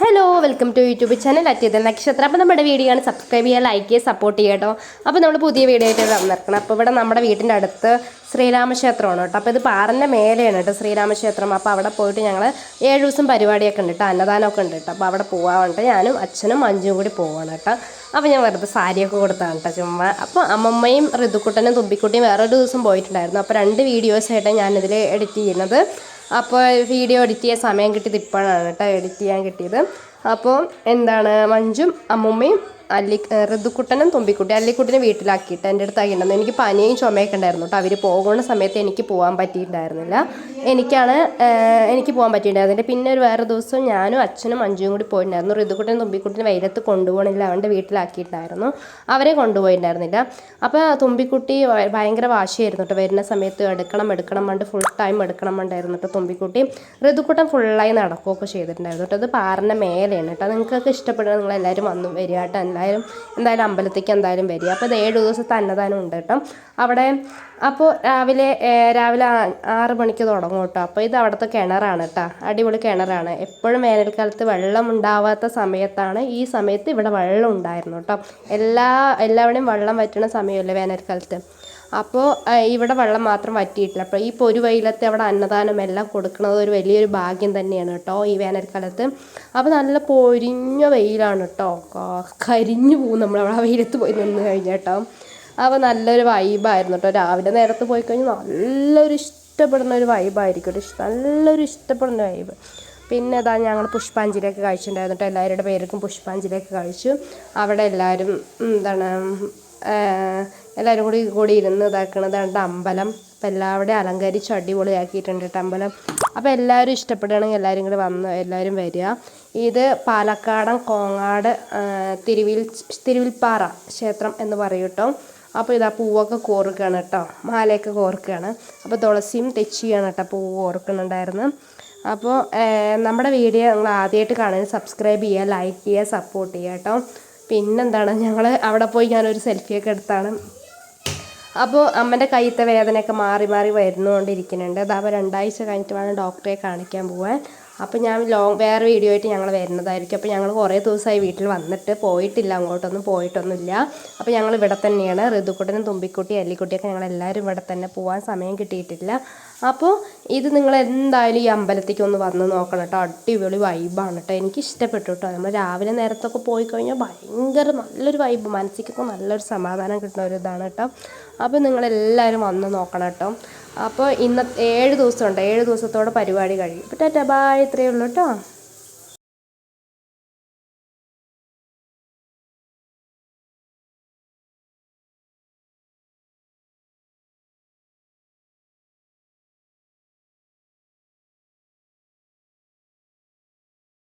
Hello welcome to YouTube channel അറ്റിയത് നക്ഷത്രം. അപ്പോൾ നമ്മുടെ വീഡിയോ ആണ് സബ്സ്ക്രൈബ് ചെയ്യുക, ലൈക്ക് ചെയ്യുക, സപ്പോർട്ട് ചെയ്യുക കേട്ടോ. അപ്പോൾ നമ്മൾ പുതിയ വീഡിയോ ആയിട്ട് വന്നിരിക്കണം. അപ്പോൾ ഇവിടെ നമ്മുടെ വീട്ടിൻ്റെ അടുത്ത് ശ്രീരാമക്ഷേത്രമാണ് കേട്ടോ. അപ്പോൾ ഇത് പാറൻ്റെ മേലെയാണ് കേട്ടോ ശ്രീരാമക്ഷേത്രം. അപ്പോൾ അവിടെ പോയിട്ട് ഞങ്ങൾ 7 ദിവസം പരിപാടിയൊക്കെ ഉണ്ട് കേട്ടോ, അന്നദാനമൊക്കെ ഉണ്ട് കേട്ടോ. അപ്പോൾ അവിടെ പോകാറുണ്ട്. ഞാനും അച്ഛനും മഞ്ജുവും കൂടി പോവാണ് കേട്ടോ. അപ്പോൾ ഞാൻ വെറുതെ സാരിയൊക്കെ കൊടുത്താണ് കേട്ടോ ചുമ്മാ. അപ്പോൾ അമ്മമ്മയും ഋതുക്കുട്ടനും തുമ്പിക്കുട്ടിയും വേറൊരു ദിവസം പോയിട്ടുണ്ടായിരുന്നു. അപ്പോൾ 2 വീഡിയോസായിട്ടാണ് ഞാനിതിൽ എഡിറ്റ് ചെയ്യുന്നത്. അപ്പോൾ വീഡിയോ എഡിറ്റ് ചെയ്യാൻ സമയം കിട്ടിയത് ഇപ്പോഴാണ് കേട്ടോ എഡിറ്റ് ചെയ്യാൻ കിട്ടിയത്. അപ്പോൾ എന്താണ് മഞ്ജും അമ്മുമ്മയും ഋതുക്കുട്ടനും തുമ്പിക്കുട്ടി അല്ലിക്കുട്ടിനെ വീട്ടിലാക്കിയിട്ട് എൻ്റെ അടുത്ത് ആക്കിയിട്ടുണ്ടായിരുന്നു. എനിക്ക് പനിയും ചുമയൊക്കെ ഉണ്ടായിരുന്നു കേട്ടോ. അവർ പോകുന്ന സമയത്ത് എനിക്ക് പോകാൻ പറ്റിയിട്ടുണ്ടായിരുന്നില്ല. എനിക്ക് പോകാൻ പറ്റിയിട്ടുണ്ടായിരുന്നില്ല. പിന്നെ വേറെ ദിവസം ഞാനും അച്ഛനും മഞ്ജുവും കൂടി പോയിട്ടുണ്ടായിരുന്നു. ഋതുക്കുട്ടനും തുമ്പിക്കുട്ടിനെ വെയിലത്ത് കൊണ്ടുപോകണില്ല, അവൻ്റെ വീട്ടിലാക്കിയിട്ടുണ്ടായിരുന്നു. അവരെ കൊണ്ടുപോയിട്ടുണ്ടായിരുന്നില്ല. അപ്പോൾ തുമ്പിക്കുട്ടി ഭയങ്കര വാശിയായിരുന്നു കേട്ടോ. വരുന്ന സമയത്ത് എടുക്കണം പണ്ട് ഫുൾ ടൈം എടുക്കണം ഉണ്ടായിരുന്നു കേട്ടോ തുമ്പിക്കുട്ടി. ഋതുക്കുട്ടൻ ഫുള്ളായി നടക്കുകയൊക്കെ ചെയ്തിട്ടുണ്ടായിരുന്നു കേട്ടോ. അത് പാറിൻ്റെ മേലെയാണ് കേട്ടോ. നിങ്ങൾക്കൊക്കെ ഇഷ്ടപ്പെടുന്നത് നിങ്ങളെല്ലാവരും വന്നു വരിക കേട്ടോ. എന്തായാലും അമ്പലത്തേക്ക് എന്തായാലും വരിക. അപ്പോൾ 7 ദിവസത്തെ അന്നദാനം ഉണ്ട് കേട്ടോ അവിടെ. അപ്പോൾ രാവിലെ 6 മണിക്ക് തുടങ്ങും കേട്ടോ. അപ്പോൾ ഇത് അവിടുത്തെ കിണറാണ് കേട്ടോ, അടിപൊളി കിണറാണ്. എപ്പോഴും വേനൽക്കാലത്ത് വെള്ളം ഉണ്ടാവാത്ത സമയത്താണ് ഈ സമയത്ത് ഇവിടെ വെള്ളം ഉണ്ടായിരുന്നു കേട്ടോ. എല്ലാവരുടെയും വെള്ളം വറ്റുന്ന സമയമല്ലേ വേനൽക്കാലത്ത്. അപ്പോൾ ഇവിടെ വെള്ളം മാത്രം വറ്റിയിട്ടില്ല. അപ്പോൾ ഈ പൊരുവെയിലത്ത് അവിടെ അന്നദാനം എല്ലാം കൊടുക്കുന്നത് ഒരു വലിയൊരു ഭാഗ്യം തന്നെയാണ് കേട്ടോ ഈ വേനൽക്കാലത്ത്. അപ്പോൾ നല്ല പൊരിഞ്ഞ വെയിലാണ് കേട്ടോ, കരിഞ്ഞു പോകും നമ്മളവിടെ ആ വെയിലത്ത് പോയി നിന്ന് കഴിഞ്ഞാൽ കേട്ടോ. അപ്പോൾ നല്ലൊരു വൈബായിരുന്നു കേട്ടോ. രാവിലെ നേരത്ത് പോയി കഴിഞ്ഞാൽ നല്ലൊരു ഇഷ്ടപ്പെടുന്ന ഒരു വൈബായിരിക്കും കേട്ടോ. നല്ലൊരു ഇഷ്ടപ്പെടുന്ന വൈബ്. പിന്നെ അതാ ഞങ്ങൾ പുഷ്പാഞ്ജലിയൊക്കെ കഴിച്ചിട്ടുണ്ടായിരുന്നു കേട്ടോ. എല്ലാവരുടെ പേർക്കും പുഷ്പാഞ്ജലിയൊക്കെ കഴിച്ചു. അവിടെ എല്ലാവരും എല്ലാവരും കൂടി ഇരുന്ന് ഇതാക്കണതാണ് അമ്പലം. അപ്പോൾ എല്ലാവരുടെയും അലങ്കരിച്ച് അടിപൊളിയാക്കിയിട്ടുണ്ട് കേട്ടോ അമ്പലം. അപ്പോൾ എല്ലാവരും ഇഷ്ടപ്പെടുകയാണെങ്കിൽ എല്ലാവരും കൂടി വന്ന് എല്ലാവരും വരിക. ഇത് പാലക്കാടൻ കോങ്ങാട് തിരുവിൽപ്പാറ ക്ഷേത്രം എന്ന് പറയും കേട്ടോ. അപ്പോൾ ഇതാ പൂവൊക്കെ കോർക്കുകയാണ് കേട്ടോ, മാലയൊക്കെ കോർക്കുകയാണ്. അപ്പോൾ തുളസിയും തെച്ചിയാണ് കേട്ടോ പൂവ് കോർക്കുന്നുണ്ടായിരുന്നു. അപ്പോൾ നമ്മുടെ വീഡിയോ നിങ്ങൾ ആദ്യമായിട്ട് കാണാൻ സബ്സ്ക്രൈബ് ചെയ്യുക, ലൈക്ക് ചെയ്യുക, സപ്പോർട്ട് ചെയ്യുക കേട്ടോ. പിന്നെന്താണ്, ഞങ്ങൾ അവിടെ പോയി ഞാനൊരു സെൽഫിയൊക്കെ എടുത്താണ്. അപ്പോൾ അമ്മൻ്റെ കയ്യത്തെ വേദനയൊക്കെ മാറി വരുന്നുകൊണ്ടിരിക്കുന്നുണ്ട്. അതാവുമ്പോൾ 2 ആഴ്ച കഴിഞ്ഞിട്ട് വേണം ഡോക്ടറെ കാണിക്കാൻ പോകാൻ. അപ്പോൾ ഞാൻ വേറെ വീഡിയോ ആയിട്ട് ഞങ്ങൾ വരുന്നതായിരിക്കും. അപ്പോൾ ഞങ്ങൾ കുറേ ദിവസമായി വീട്ടിൽ വന്നിട്ട് പോയിട്ടില്ല, അങ്ങോട്ടൊന്നും പോയിട്ടൊന്നുമില്ല. അപ്പോൾ ഞങ്ങൾ ഇവിടെ തന്നെയാണ്. ഋതുക്കുട്ടനും തുമ്പിക്കുട്ടി അല്ലിക്കുട്ടിയൊക്കെ ഞങ്ങളെല്ലാവരും ഇവിടെ തന്നെ, പോകാൻ സമയം കിട്ടിയിട്ടില്ല. അപ്പോൾ ഇത് നിങ്ങൾ എന്തായാലും ഈ അമ്പലത്തേക്ക് ഒന്ന് വന്ന് നോക്കണം കേട്ടോ. അടിപൊളി വൈബാണ് കേട്ടോ, എനിക്ക് ഇഷ്ടപ്പെട്ടു കേട്ടോ. നമ്മൾ രാവിലെ നേരത്തൊക്കെ പോയി കഴിഞ്ഞാൽ ഭയങ്കര നല്ലൊരു വൈബ്, മനസ്സിക്കൊക്കെ നല്ലൊരു സമാധാനം കിട്ടുന്ന ഒരു ഇതാണ് കേട്ടോ. അപ്പോൾ നിങ്ങളെല്ലാവരും വന്ന് നോക്കണം കേട്ടോ. അപ്പോൾ 7 ദിവസമുണ്ട്, 7 ദിവസത്തോടെ പരിപാടി കഴിയും. അപ്പോൾ ടാറ്റാ ബൈ, ഇത്രയേ ഉള്ളൂ കേട്ടോ.